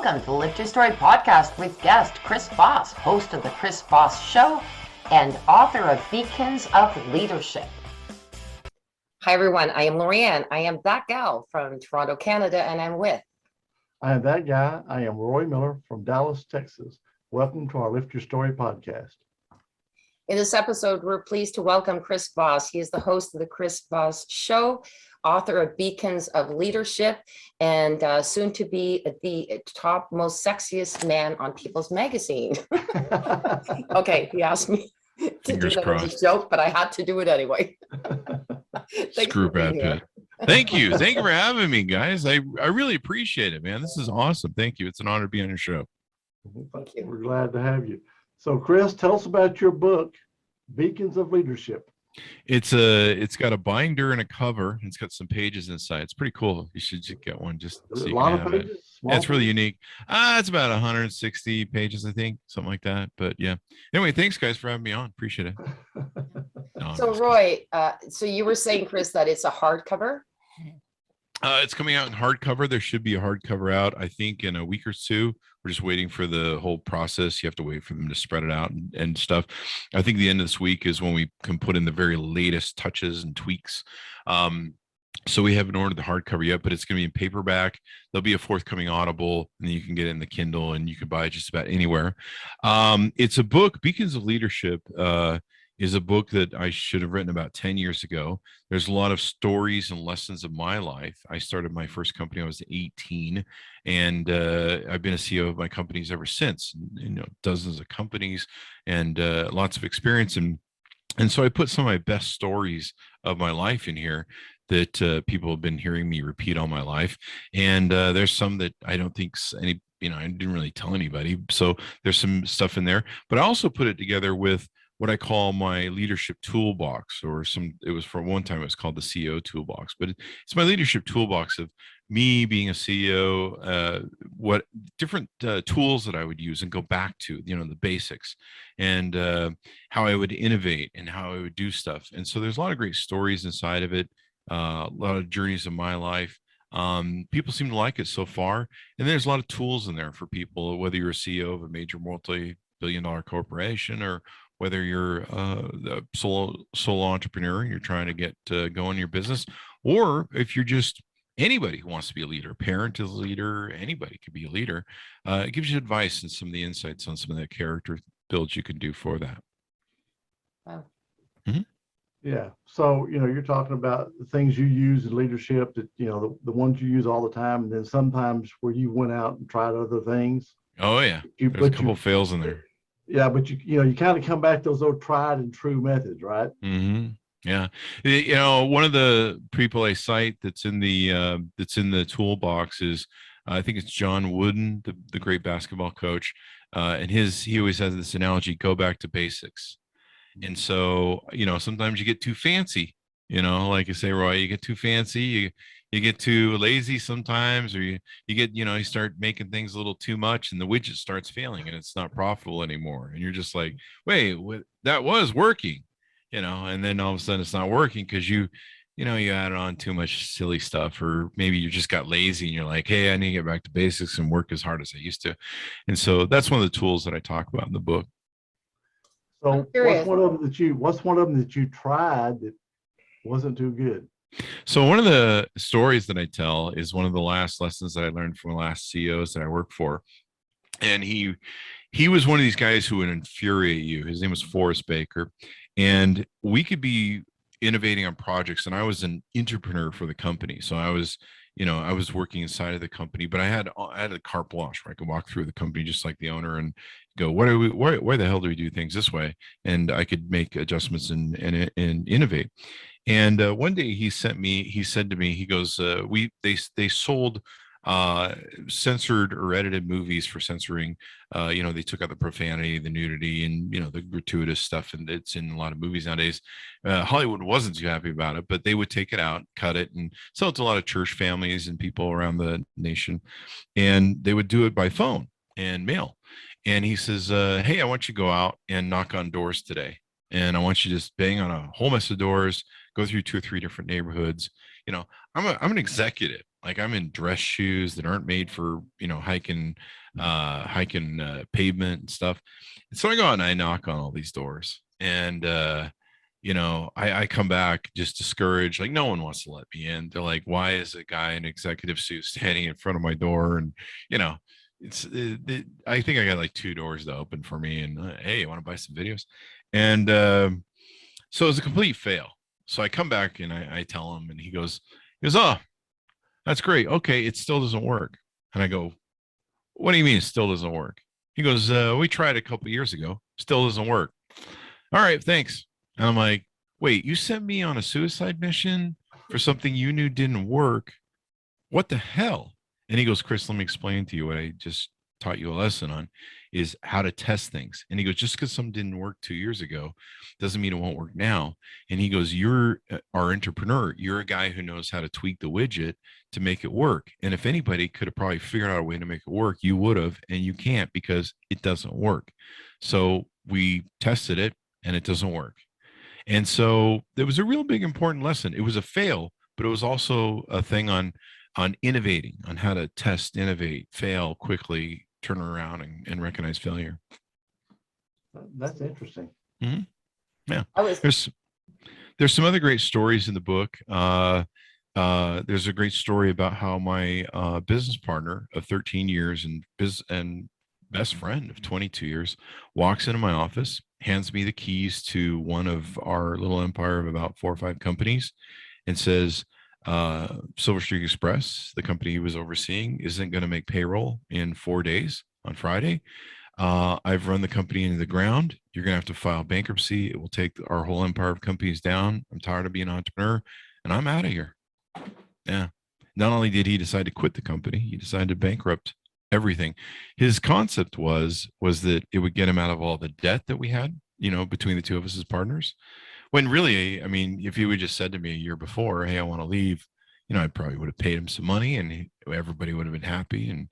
Welcome to the Lift Your Story podcast with guest Chris Voss, host of the Chris Voss Show and author of Beacons of Leadership. Hi, everyone. I am LaurieAnn. I am that gal from Toronto, Canada, and I'm with. I am that guy. I am Roy Miller from Dallas, Texas. Welcome to our Lift Your Story podcast. In this episode, we're pleased to welcome Chris Voss. He is the host of the Chris Voss Show, author of Beacons of Leadership, and soon to be the top most sexiest man on People's Magazine. Okay, he asked me to do that as a joke, but I had to do it anyway. Screw Brad Pitt. Thank you for having me, guys. I really appreciate it, man. This is awesome. Thank you. It's an honor to be on your show. Thank you. We're glad to have you. So, Chris, tell us about your book, Beacons of Leadership. It's got a binder and a cover. It's got some pages inside. It's pretty cool. You should just get one just so you can have it. Yeah, it's really unique. It's about 160 pages, I think, something like that. But yeah. Anyway, thanks guys for having me on. Appreciate it. No, so Roy, so you were saying, Chris, that it's a hardcover? It's coming out in hardcover. There should be a hardcover out, I think, in a week or two. We're just waiting for the whole process. You have to wait for them to spread it out and stuff. I think the end of this week is when we can put in the very latest touches and tweaks. So we haven't ordered the hardcover yet, but it's going to be in paperback. There'll be a forthcoming Audible, and then you can get it in the Kindle, and you can buy it just about anywhere. It's a book. Beacons of Leadership is a book that I should have written about 10 years ago. There's a lot of stories and lessons of my life. I started my first company, I was 18, and I've been a CEO of my companies ever since, dozens of companies and lots of experience. And so I put some of my best stories of my life in here that people have been hearing me repeat all my life. And there's some that I don't think I didn't really tell anybody. So there's some stuff in there, but I also put it together with what I call my leadership toolbox, it was for one time it was called the CEO toolbox, but it's my leadership toolbox of me being a CEO, what different tools that I would use and go back to, the basics, and how I would innovate and how I would do stuff. And so there's a lot of great stories inside of it, a lot of journeys of my life. People seem to like it so far. And there's a lot of tools in there for people, whether you're a CEO of a major multi-billion-dollar corporation or whether you're a solo entrepreneur and you're trying to get going in your business, or if you're just anybody who wants to be a leader, parent is a leader, anybody could be a leader. It gives you advice and some of the insights on some of that character builds you can do for that. Wow. Mm-hmm. Yeah. So, you're talking about the things you use in leadership that, the ones you use all the time. And then sometimes where you went out and tried other things. Oh, yeah. There's a couple fails in there. Yeah, but you kind of come back to those old tried and true methods, right? Mm-hmm. Yeah, one of the people I cite that's in the toolbox is I think it's John Wooden, the great basketball coach, and he always has this analogy: go back to basics. And so sometimes you get too fancy, like you say, Roy, you get too fancy, you get too lazy sometimes, or you get, you start making things a little too much and the widget starts failing and it's not profitable anymore. And you're just like, wait, that was working, and then all of a sudden it's not working because you added on too much silly stuff, or maybe you just got lazy and you're like, hey, I need to get back to basics and work as hard as I used to. And so that's one of the tools that I talk about in the book. So what's one of them that you tried that wasn't too good? So one of the stories that I tell is one of the last lessons that I learned from the last CEOs that I worked for. And he was one of these guys who would infuriate you. His name was Forrest Baker. And we could be innovating on projects, and I was an entrepreneur for the company. So I was working inside of the company, but I had a carte blanche where I could walk through the company just like the owner and go, why the hell do we do things this way? And I could make adjustments and innovate. And one day he said to me, he goes, they sold censored or edited movies for censoring. They took out the profanity, the nudity, and the gratuitous stuff, and it's in a lot of movies nowadays. Hollywood wasn't too happy about it, but they would take it out, cut it, and sell it to a lot of church families and people around the nation. And they would do it by phone and mail. And he says, hey, I want you to go out and knock on doors today. And I want you to just bang on a whole mess of doors, go through 2 or 3 different neighborhoods. I'm an executive. Like I'm in dress shoes that aren't made for, hiking pavement and stuff. And so I go out and I knock on all these doors, and I come back just discouraged. Like no one wants to let me in. They're like, why is a guy in executive suit standing in front of my door? And I think I got like 2 doors to open for me. And hey, you want to buy some videos? And so it's a complete fail. So I come back and I tell him, and he goes, oh, that's great. Okay, it still doesn't work. And I go, what do you mean it still doesn't work? He goes, we tried a couple years ago. Still doesn't work. All right, thanks. And I'm like, wait, you sent me on a suicide mission for something you knew didn't work. What the hell? And he goes, Chris, let me explain to you what I just taught you a lesson on, is how to test things. And he goes, just because something didn't work 2 years ago doesn't mean it won't work now. And he goes, you're our entrepreneur. You're a guy who knows how to tweak the widget to make it work. And if anybody could have probably figured out a way to make it work, you would have, and you can't because it doesn't work. So we tested it and it doesn't work. And so there was a real big important lesson. It was a fail, but it was also a thing on innovating, on how to test, innovate, fail quickly, turn around and recognize failure. That's interesting. Mm-hmm. Yeah. There's some other great stories in the book. There's a great story about how my business partner of 13 years and best friend of 22 years walks into my office, hands me the keys to one of our little empire of about 4 or 5 companies, and says, Silver Streak Express, the company he was overseeing, isn't going to make payroll in 4 days on Friday. I've run the company into the ground. You're going to have to file bankruptcy. It will take our whole empire of companies down. I'm tired of being an entrepreneur, and I'm out of here. Yeah. Not only did he decide to quit the company, he decided to bankrupt everything. His concept was that it would get him out of all the debt that we had, between the two of us as partners. When really, I mean, if he would just said to me a year before, hey, I want to leave, I probably would have paid him some money and everybody would have been happy. And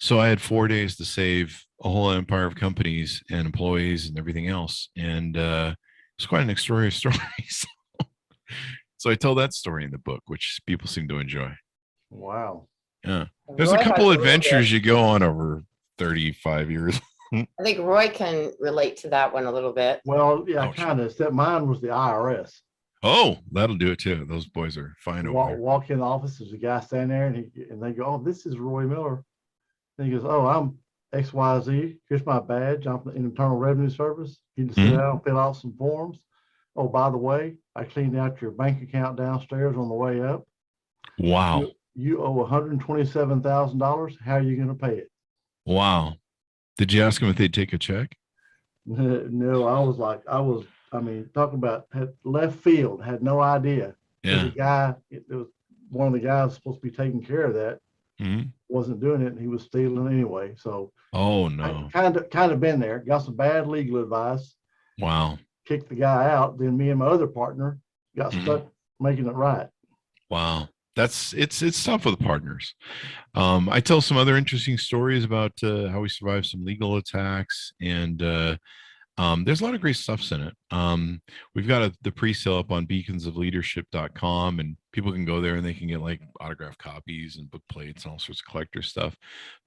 so I had 4 days to save a whole empire of companies and employees and everything else. And it's quite an extraordinary story. So I tell that story in the book, which people seem to enjoy. Wow. Yeah. There's a couple adventures you go on over 35 years. I think Roy can relate to that one a little bit. Well, yeah, kind of. Except mine was the IRS. Oh, that'll do it too. Those boys are fine over there. Walk in the office, there's a guy standing there, and they go, "Oh, this is Roy Miller." And he goes, "Oh, I'm XYZ. Here's my badge. I'm from the Internal Revenue Service. You just sit down and fill out some forms. Oh, by the way, I cleaned out your bank account downstairs on the way up. Wow. You owe $127,000. How are you going to pay it?" Wow. Did you ask him if they'd take a check? No, talking about left field, had no idea. Yeah. It was one of the guys supposed to be taking care of that. Wasn't doing it, and he was stealing anyway. So, oh no, kind of been there. Got some bad legal advice. Wow. Kicked the guy out. Then me and my other partner got stuck making it right. Wow. It's tough with partners. I tell some other interesting stories about how we survived some legal attacks, and there's a lot of great stuff in it. We've got the pre-sale up on beaconsofleadership.com, and people can go there and they can get like autographed copies and book plates and all sorts of collector stuff.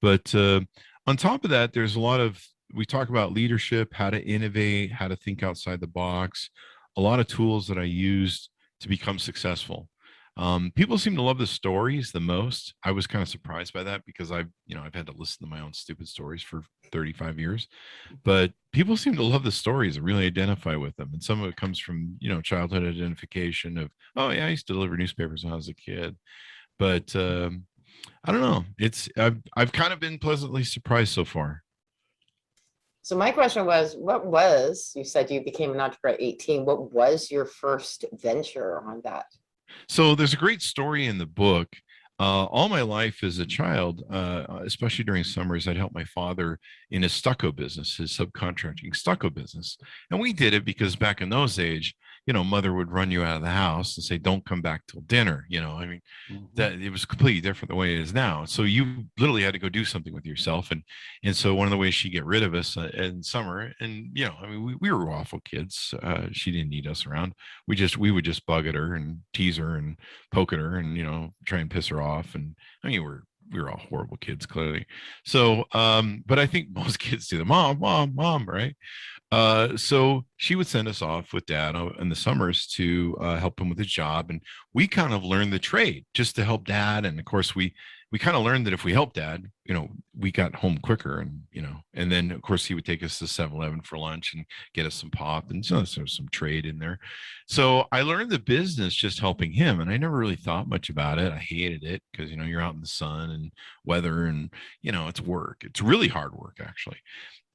But on top of that, there's we talk about leadership, how to innovate, how to think outside the box, a lot of tools that I used to become successful. People seem to love the stories the most. I was kind of surprised by that because I've had to listen to my own stupid stories for 35 years, but people seem to love the stories and really identify with them. And some of it comes from, childhood identification of, oh yeah, I used to deliver newspapers when I was a kid. But I don't know. I've kind of been pleasantly surprised so far. So my question was, you said you became an entrepreneur at 18. What was your first venture on that? So there's a great story in the book. All my life as a child, especially during summers, I'd help my father in his stucco business, his subcontracting stucco business. And we did it because back in those days, mother would run you out of the house and say, don't come back till dinner. I mean, that it was completely different the way it is now. So you literally had to go do something with yourself. And so one of the ways she get rid of us in summer, and, I mean, we were awful kids. She didn't need us around. We would just bug at her and tease her and poke at her and, try and piss her off. And I mean, we were all horrible kids, clearly. So, but I think most kids do the mom, right? So she would send us off with dad in the summers to help him with his job. And we kind of learned the trade just to help dad. And of course, we kind of learned that if we helped dad, we got home quicker. And then of course he would take us to 7-Eleven for lunch and get us some pop. And so there's some trade in there. So I learned the business just helping him. And I never really thought much about it. I hated it because, you're out in the sun and weather and, it's work. It's really hard work, actually.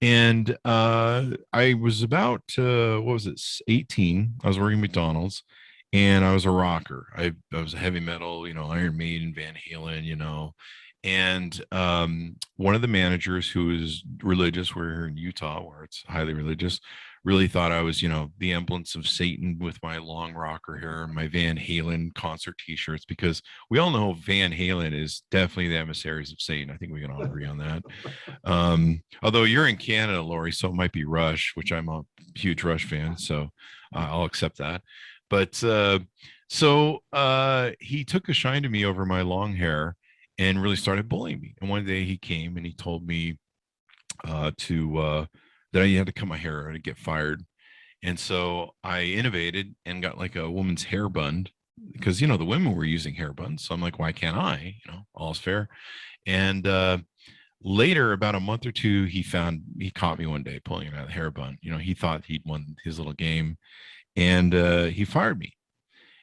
And I was about 18. I was working at McDonald's, and I was a rocker. I was a heavy metal, Iron Maiden, Van Halen, and one of the managers who is religious, we're here in Utah where it's highly religious, really thought I was, the emblance of Satan with my long rocker hair and my Van Halen concert t-shirts, because we all know Van Halen is definitely the emissaries of Satan. I think we can all agree on that. Although you're in Canada, Laurie, so it might be Rush, which I'm a huge Rush fan, so I'll accept that. But so he took a shine to me over my long hair and really started bullying me. And one day he came and he told me that I had to cut my hair or to get fired. And so I innovated and got like a woman's hair bun, because, the women were using hair buns. So I'm like, why can't I? All's fair. And later, about a month or two, he caught me one day pulling out the hair bun. He thought he'd won his little game, and he fired me.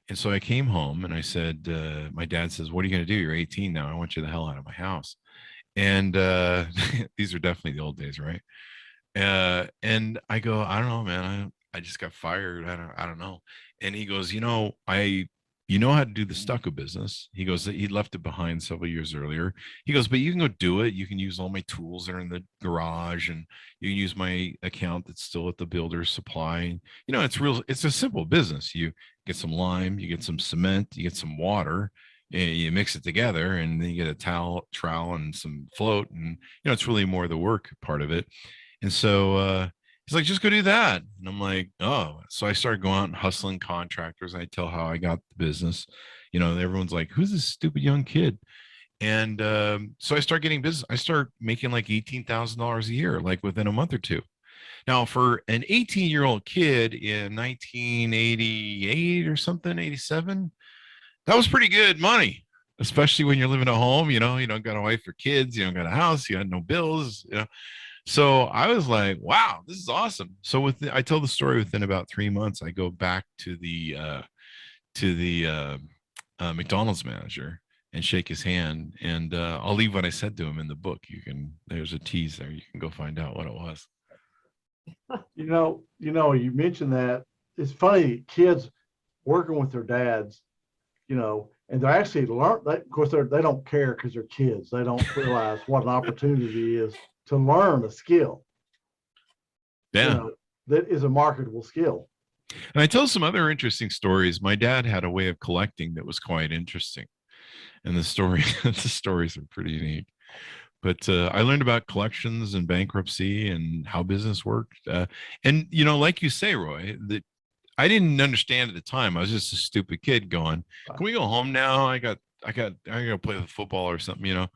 And so I came home and I said, my dad says, what are you going to do? You're 18 now. I want you the hell out of my house. And these are definitely the old days, right? And I go, I don't know, man. I just got fired. I don't know. And he goes, you know how to do the stucco business. He goes, he left it behind several years earlier. He goes, but you can go do it. You can use all my tools that are in the garage, and you can use my account that's still at the builder's supply. It's a simple business. You get some lime, you get some cement, you get some water, and you mix it together, and then you get a trowel and some float. And, it's really more the work part of it. And so he's like, just go do that. And I'm like, oh. So I started going out and hustling contractors. I tell how I got the business. Everyone's like, who's this stupid young kid? And so I start getting business. I start making like $18,000 a year, like within a month or two. Now, for an 18-year-old kid in 1988 or something, 87, that was pretty good money, especially when you're living at home. You don't got a wife or kids, you don't got a house, you got no bills, So I was like, wow, this is awesome. So I tell the story within about 3 months, I go back to the McDonald's manager and shake his hand. And I'll leave what I said to him in the book. There's a tease there. You can go find out what it was. You mentioned that. It's funny, kids working with their dads, and they're actually of course, they don't care because they're kids. They don't realize what an opportunity is to learn a skill. Yeah. That is a marketable skill. And I tell some other interesting stories. My dad had a way of collecting that was quite interesting. And the stories are pretty unique. But I learned about collections and bankruptcy and how business worked. And, like you say, Roy, that I didn't understand at the time. I was just a stupid kid going, can we go home now? I got to play with football or something,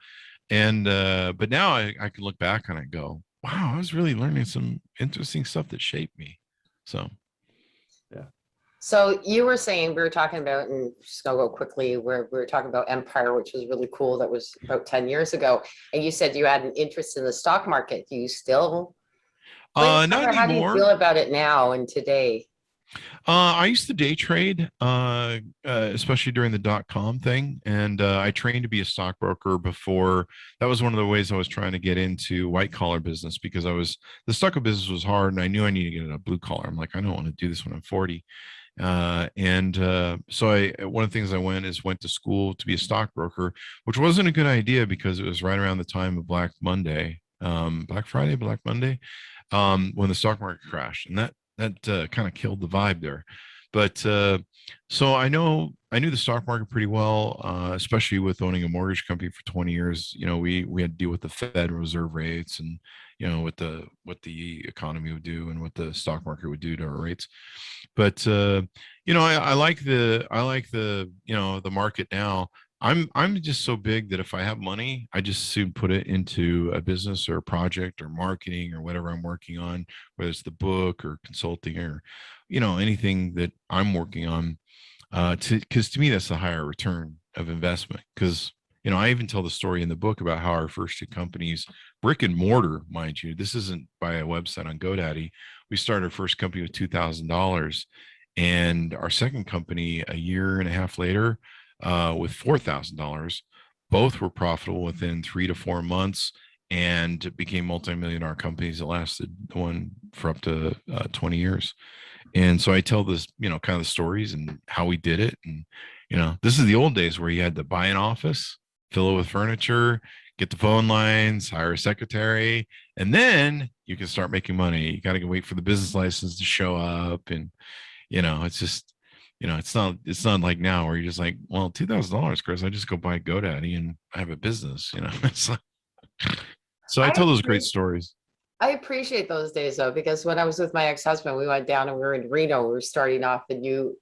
And but now I can look back on it and go, wow, I was really learning some interesting stuff that shaped me. So, yeah. So you were saying, we were talking about, and just gonna go quickly, we were talking about Empire, which was really cool. That was about 10 years ago. And you said you had an interest in the stock market. Do you still? not How do you anymore. feel about it now and today? I used to day trade, especially during the .com thing, and I trained to be a stockbroker before. That was one of the ways I was trying to get into white collar business, because the stucco business was hard, and I knew I needed to get in a blue collar. I'm like, I don't want to do this when I'm 40. So one of the things I went to school to be a stockbroker, which wasn't a good idea because it was right around the time of Black Monday, Black Friday, Black Monday, when the stock market crashed, and that kind of killed the vibe there. But so I knew the stock market pretty well, especially with owning a mortgage company for 20 years. We had to deal with the Fed Reserve rates and what the economy would do and what the stock market would do to our rates. But I like the the market now. I'm just so big that if I have money, I just soon put it into a business or a project or marketing or whatever I'm working on, whether it's the book or consulting or anything that I'm working on. Because to me that's the higher return of investment. Because I even tell the story in the book about how our first two companies, brick and mortar, mind you, this isn't by a website on GoDaddy. We started our first company with $2,000, and our second company a year and a half later with $4,000. Both were profitable within 3 to 4 months and became multi-million-dollar companies that lasted one for up to 20 years. And so I tell this, kind of the stories and how we did it. And, this is the old days where you had to buy an office, fill it with furniture, get the phone lines, hire a secretary, and then you can start making money. You got to wait for the business license to show up. And, it's just, it's not like now where you're just like, well, $2,000, Chris, I just go buy GoDaddy and I have a business, It's like, so I tell those great stories. I appreciate those days though, because when I was with my ex-husband, we went down and we were in Reno. We were starting off the new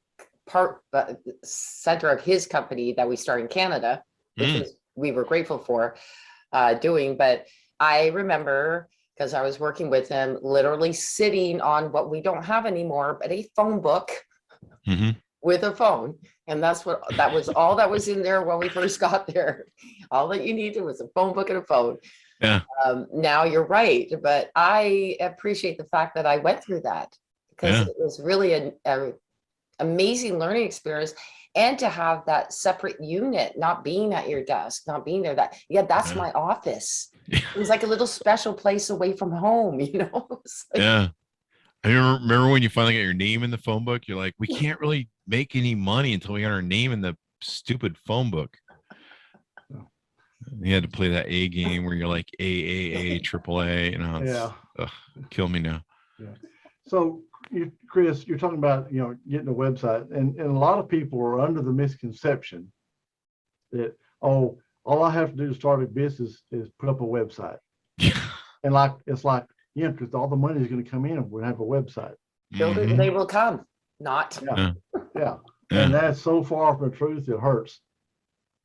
center of his company that we started in Canada, which we were grateful for doing. But I remember, because I was working with him, literally sitting on what we don't have anymore, but a phone book with a phone. And that was all that was in there when we first got there. All that you needed was a phone book and a phone. Yeah. Now you're right, but I appreciate the fact that I went through that, because it was really an amazing learning experience. And to have that separate unit, not being at your desk, not being there, that's my office. It was like a little special place away from home, Yeah. I remember when you finally got your name in the phone book, you're like, we can't really make any money until we got our name in the stupid phone book. You had to play that A game where you're like AAA, AAA, kill me now. Yeah. So Chris, you're talking about, getting a website, and a lot of people are under the misconception that, all I have to do to start a business is put up a website. And it's like, because all the money is going to come in and we'll have a website. Build it and they will come. Not. Yeah. And that's so far from the truth, it hurts.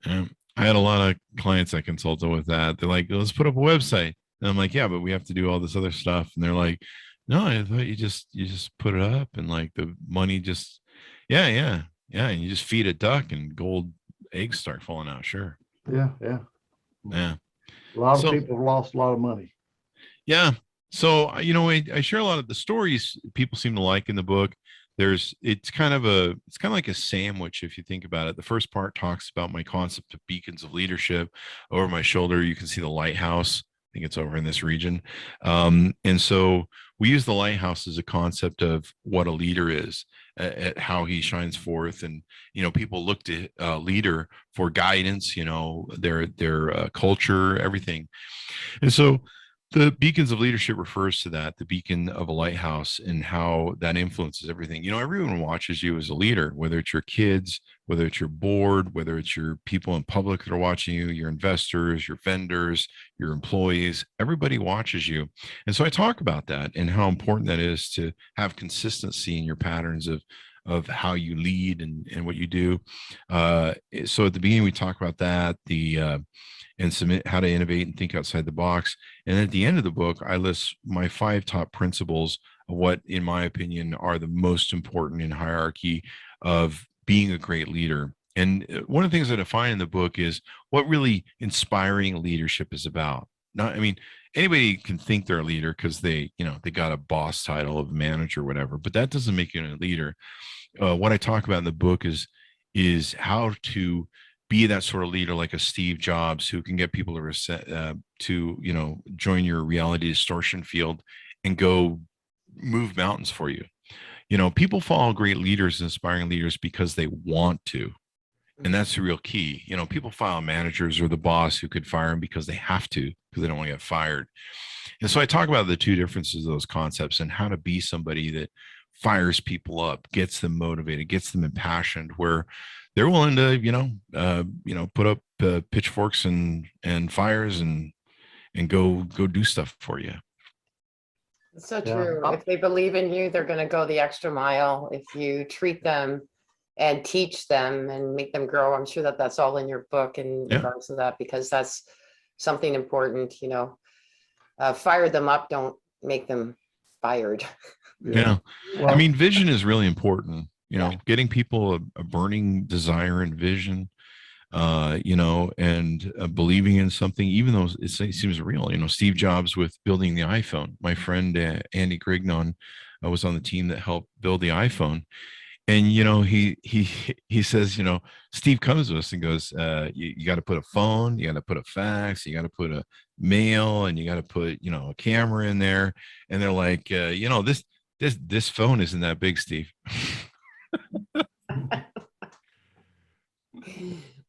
Yeah. I had a lot of clients I consulted with that. They're like, let's put up a website. And I'm like, yeah, but we have to do all this other stuff. And they're like, no, I thought you just put it up and like the money just, yeah. And you just feed a duck and gold eggs start falling out. Sure. Yeah. A lot of people have lost a lot of money. Yeah. So, I share a lot of the stories people seem to like in the book. It's kind of like a sandwich if you think about it. The first part talks about my concept of beacons of leadership. Over my shoulder, you can see the lighthouse. I think it's over in this region. And so we use the lighthouse as a concept of what a leader is, at how he shines forth. And, people look to a leader for guidance, their culture, everything. And so the beacons of leadership refers to that, the beacon of a lighthouse, and how that influences everything. Everyone watches you as a leader, whether it's your kids, whether it's your board, whether it's your people in public that are watching you, your investors, your vendors, your employees, everybody watches you. And so I talk about that and how important that is to have consistency in your patterns of how you lead and what you do. So at the beginning, we talk about that, and submit how to innovate and think outside the box. And at the end of the book, I list my 5 top principles of what, in my opinion, are the most important in hierarchy of being a great leader. And one of the things I define in the book is what really inspiring leadership is about. Anybody can think they're a leader because they got a boss title of manager or whatever, but that doesn't make you a leader. What I talk about in the book is how to be that sort of leader, like a Steve Jobs, who can get people to join your reality distortion field and go move mountains for you. People follow great leaders, inspiring leaders, because they want to. And that's the real key. People follow managers or the boss who could fire them because they have to, because they don't want to get fired. And so I talk about the 2 differences of those concepts and how to be somebody that fires people up, gets them motivated, gets them impassioned, where they're willing to, put up pitchforks and fires and go do stuff for you. It's so Yeah. true. If they believe in you, they're going to go the extra mile. If you treat them and teach them and make them grow, I'm sure that that's all in your book in Yeah. regards to that, because that's something important, fire them up, don't make them fired. Yeah. Well, I mean, vision is really important, Yeah. getting people a burning desire and vision, and believing in something, even though it seems real. Steve Jobs with building the iPhone. My friend Andy Grignon was on the team that helped build the iPhone, and he says, Steve comes to us and goes, you got to put a phone, you got to put a fax, you got to put a mail, and you got to put a camera in there, and they're like, this phone isn't that big, Steve.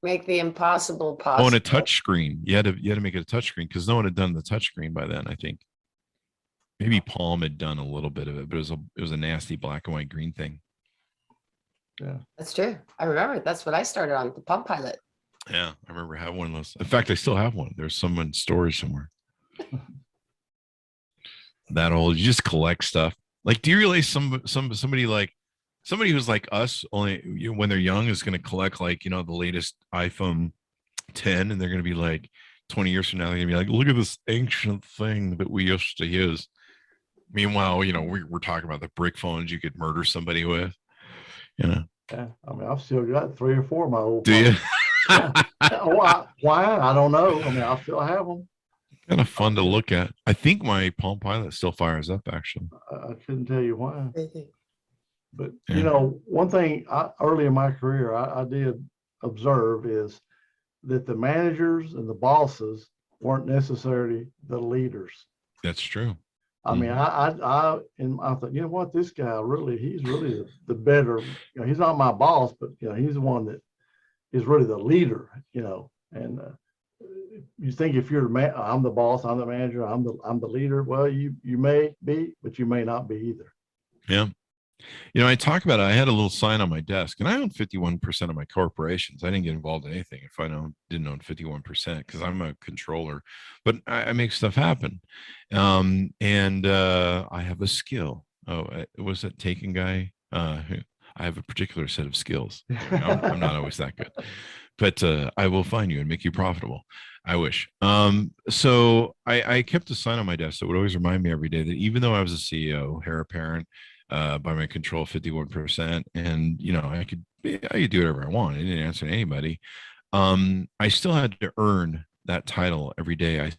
Make the impossible Oh, possible. and a touch screen. You had to make it a touch screen because no one had done the touch screen by then. I think maybe Palm had done a little bit of it, but it was a nasty black and white green thing. yeah. That's true. I remember that's what I started on, the Palm Pilot. Yeah, I remember having one of those. In fact, I still have one. There's some in storage somewhere. That old. You just collect stuff. Like, do you realize somebody who's like us, only when they're young, is going to collect the latest iPhone 10, and they're going to be like 20 years from now, they're going to be like, look at this ancient thing that we used to use. Meanwhile, we're talking about the brick phones you could murder somebody with. Yeah. I mean, I've still got 3 or 4 of my old. Do you? Why? I don't know. I mean, I still have them. Kind of fun to look at. I think my Palm Pilot still fires up, actually. I couldn't tell you why. But Yeah. one thing early in my career I did observe is that the managers and the bosses weren't necessarily the leaders. That's true. I mean, I thought, what, this guy he's really the better. He's not my boss, but he's the one that is really the leader. And you think if you're I'm the boss, I'm the manager, I'm the leader. Well, you may be, but you may not be either. Yeah. I talk about it. I had a little sign on my desk, and I own 51% of my corporations. I didn't get involved in anything if I didn't own 51% because I'm a controller, but I make stuff happen. And I have a skill. Oh, was that Taken guy? I have a particular set of skills. I'm not always that good, but I will find you and make you profitable. I wish. So I kept a sign on my desk that would always remind me every day that even though I was a CEO, heir apparent, by my control 51%, and I could do whatever I want. I didn't answer to anybody. I still had to earn that title every day. I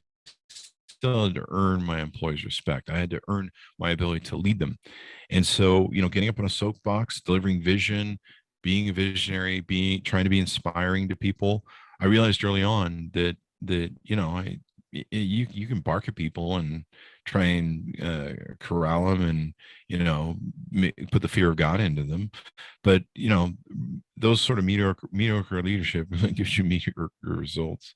still had to earn my employees' respect. I had to earn my ability to lead them. And so, getting up on a soapbox, delivering vision, being a visionary, trying to be inspiring to people. I realized early on that you can bark at people and try and corral them and put the fear of God into them, but those sort of mediocre leadership gives you mediocre results.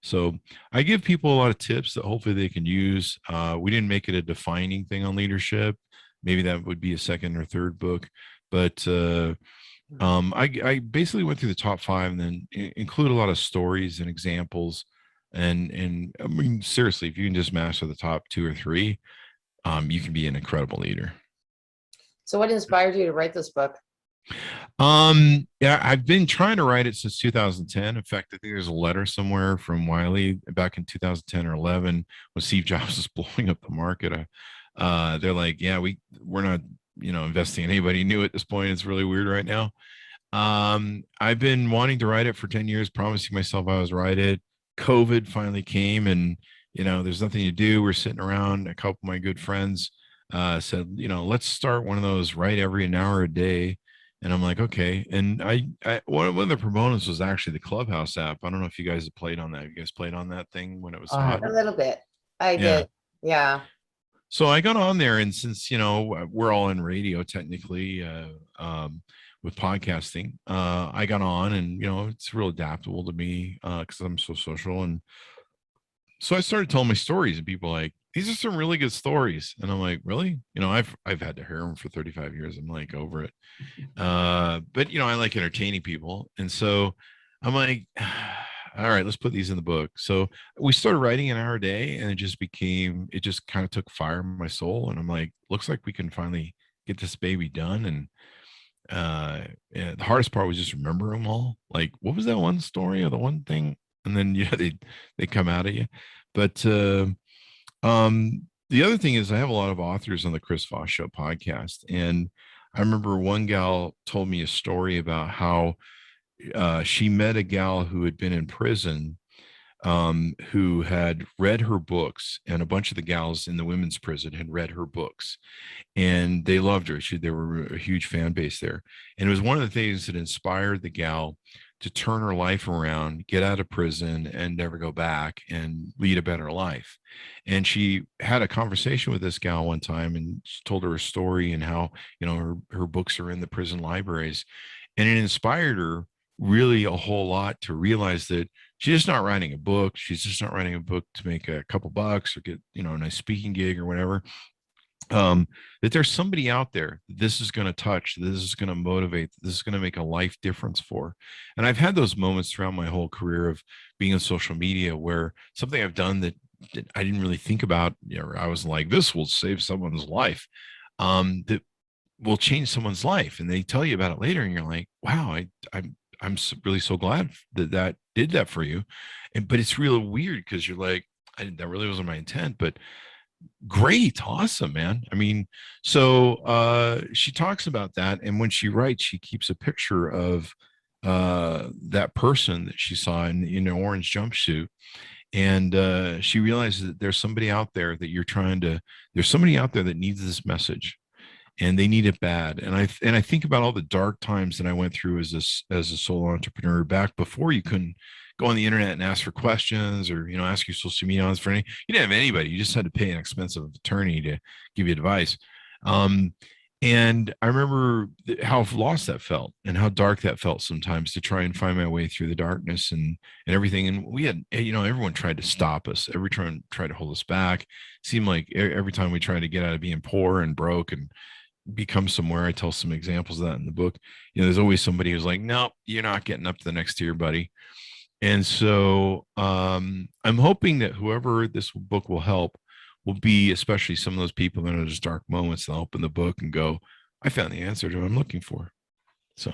So I give people a lot of tips that hopefully they can use. We didn't make it a defining thing on leadership. Maybe that would be a second or third book, but I basically went through the top 5 and then include a lot of stories and examples. And I mean, seriously, if you can just master the top 2 or 3, you can be an incredible leader. So what inspired you to write this book? Yeah, I've been trying to write it since 2010. In fact, I think there's a letter somewhere from Wiley back in 2010 or 11 when Steve Jobs was blowing up the market. They're like, yeah, we're not, investing in anybody new at this point. It's really weird right now. I've been wanting to write it for 10 years, promising myself I was write it. COVID finally came, and there's nothing to do. We're sitting around. A couple of my good friends said, let's start one of those, write every an hour a day. And I'm like, okay. And one of the proponents was actually the Clubhouse app. I don't know if you guys have played on that. You guys played on that thing when it was hot? A little bit. I did. Yeah. So I got on there, and since we're all in radio technically, with podcasting, I got on, and it's real adaptable to me because I'm so social, and So I started telling my stories, and people like, these are some really good stories. And I'm like, really? I've had to hear them for 35 years. I'm like over it. But I like entertaining people. And so I'm like, all right, let's put these in the book. So we started writing an hour a day, and it just kind of took fire in my soul. And I'm like, looks like we can finally get this baby done. And the hardest part was just remember them all. Like, what was that one story or the one thing? And then they come out at you. But the other thing is I have a lot of authors on the Chris Voss Show podcast. And I remember one gal told me a story about how she met a gal who had been in prison, who had read her books, and a bunch of the gals in the women's prison had read her books, and they loved her. They were a huge fan base there. And it was one of the things that inspired the gal to turn her life around, get out of prison, and never go back and lead a better life. And she had a conversation with this gal one time, and she told her a story and how, her books are in the prison libraries. And it inspired her really a whole lot to realize that she's just not writing a book. She's just not writing a book to make a couple bucks or get, a nice speaking gig or whatever. That there's somebody out there this is going to touch, this is going to motivate, this is going to make a life difference for. And I've had those moments throughout my whole career of being on social media where something I've done that I didn't really think about, I was like, this will save someone's life, that will change someone's life, and they tell you about it later, and you're like, wow, I'm really so glad that did that for you. But it's really weird because you're like, that really wasn't my intent, but great, awesome, man. I mean, so she talks about that, and when she writes, she keeps a picture of that person that she saw in an orange jumpsuit, and she realizes that there's somebody out there there's somebody out there that needs this message, and they need it bad. And I think about all the dark times that I went through as a solo entrepreneur back before you couldn't go on the internet and ask for questions or, ask your social media for any, you didn't have anybody. You just had to pay an expensive attorney to give you advice. And I remember how lost that felt and how dark that felt sometimes to try and find my way through the darkness and everything. And we had, everyone tried to stop us. Everyone tried to hold us back. It seemed like every time we tried to get out of being poor and broke and become somewhere, I tell some examples of that in the book. There's always somebody who's like, nope, you're not getting up to the next tier, buddy. And so I'm hoping that whoever this book will help will be especially some of those people that are those dark moments. They'll open the book and go, I found the answer to what I'm looking for. So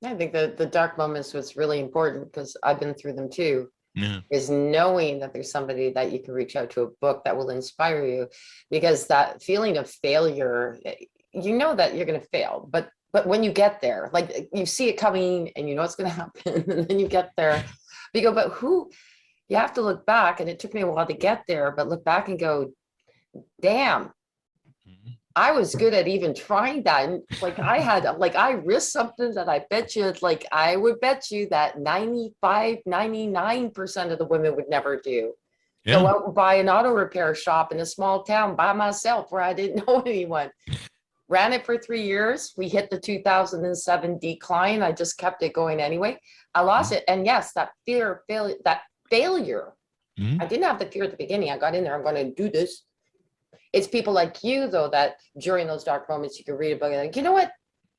I think the dark moments was really important because I've been through them too. Yeah. Is knowing that there's somebody that you can reach out to, a book that will inspire you, because that feeling of failure, you know that you're going to fail, but when you get there, like you see it coming and you know it's going to happen, and then you get there, you go, but you have to look back, and it took me a while to get there, but look back and go, damn, I was good at even trying that. And I risked something that I would bet you that 95, 99% of the women would never do. Yeah. Go out and buy an auto repair shop in a small town by myself where I didn't know anyone. Ran it for 3 years. We hit the 2007 decline. I just kept it going anyway. I lost it. And yes, that failure. Mm-hmm. I didn't have the fear at the beginning. I got in there, I'm going to do this. It's people like you, though, that during those dark moments, you can read a book and like, you know what?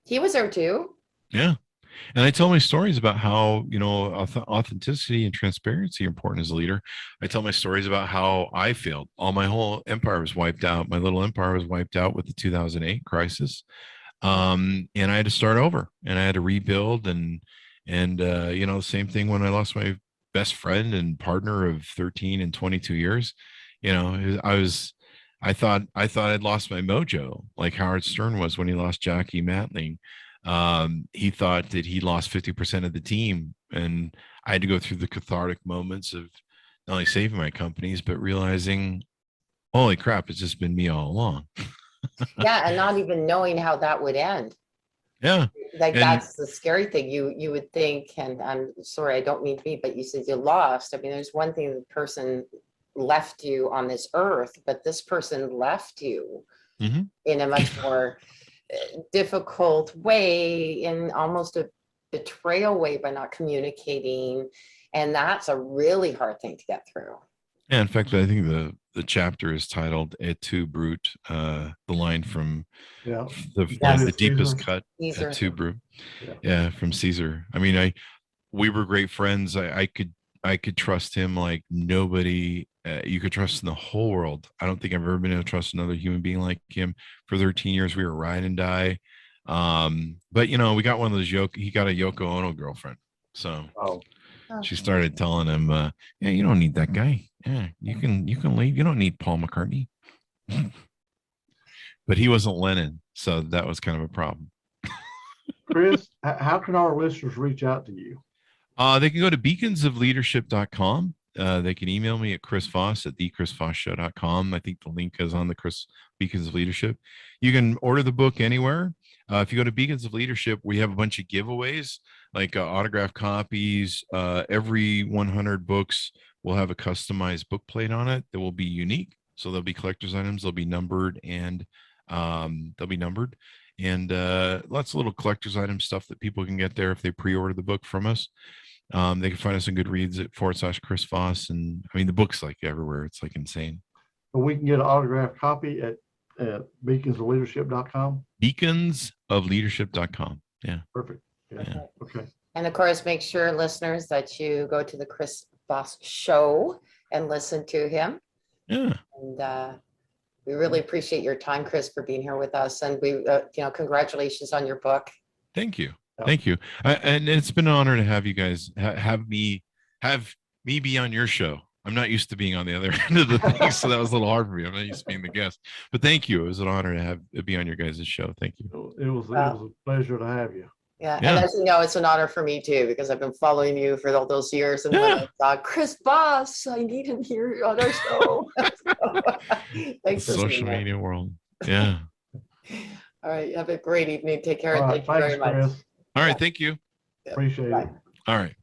He was there too. Yeah. And I tell my stories about how, authenticity and transparency are important as a leader. I tell my stories about how I failed. My whole empire was wiped out. My little empire was wiped out with the 2008 crisis. And I had to start over, and I had to rebuild. And the same thing when I lost my best friend and partner of 13 and 22 years. I thought I'd lost my mojo, like Howard Stern was when he lost Jackie Matling. He thought that he lost 50% of the team, and I had to go through the cathartic moments of not only saving my companies, but realizing, holy crap, it's just been me all along. Yeah, and not even knowing how that would end. Yeah. That's the scary thing. You would think, and I'm sorry, I don't mean to be, but you said you lost. I mean, there's one thing, the person left you on this earth, but this person left you mm-hmm. in a much more difficult way, in almost a betrayal way, by not communicating. And that's a really hard thing to get through. Yeah, in fact, I think the chapter is titled "Et tu, Brute," the line from Yeah. Yes. the deepest Caesar. cut, "Et Caesar. tu, Brute." Yeah. Yeah, from Caesar. I mean, we were great friends. I could trust him like nobody you could trust in the whole world. I don't think I've ever been able to trust another human being like him. For 13 years, we were ride and die. But you know, we got one of those he got a Yoko Ono girlfriend. So Oh, Oh. she started telling him, yeah, you don't need that guy. Yeah, you can leave. You don't need Paul McCartney. But he wasn't Lennon, so that was kind of a problem. Chris, how can our listeners reach out to you? They can go to beaconsofleadership.com. They can email me at Chris Voss at thechrisvossshow.com. I think the link is on the Chris Beacons of Leadership. You can order the book anywhere. If you go to Beacons of Leadership, we have a bunch of giveaways, like autographed copies. Every 100 books will have a customized book plate on it that will be unique. So they'll be collector's items. They'll be numbered and lots of little collector's item stuff that people can get there if they pre-order the book from us. They can find us on Goodreads at /Chris Voss. And I mean, the book's like everywhere. It's like insane. But we can get an autographed copy at beaconsofleadership.com. Beaconsofleadership.com. Yeah. Perfect. Yeah. Okay. And of course, make sure, listeners, that you go to the Chris Voss Show and listen to him. Yeah. And we really appreciate your time, Chris, for being here with us. And we, congratulations on your book. Thank you. Thank you. And it's been an honor to have you guys have me be on your show. I'm not used to being on the other end of the thing, so that was a little hard for me. I'm not used to being the guest, but thank you. It was an honor to be on your guys' show. Thank you. It was a pleasure to have you. Yeah. And as you know, it's an honor for me too, because I've been following you for all those years. And when I thought, Chris Voss, I need him here on our show. Thanks for Social media world. Yeah. All right. Have a great evening. Take care. All right, Thank you very much. Chris. All right. Thank you. Appreciate it. All right.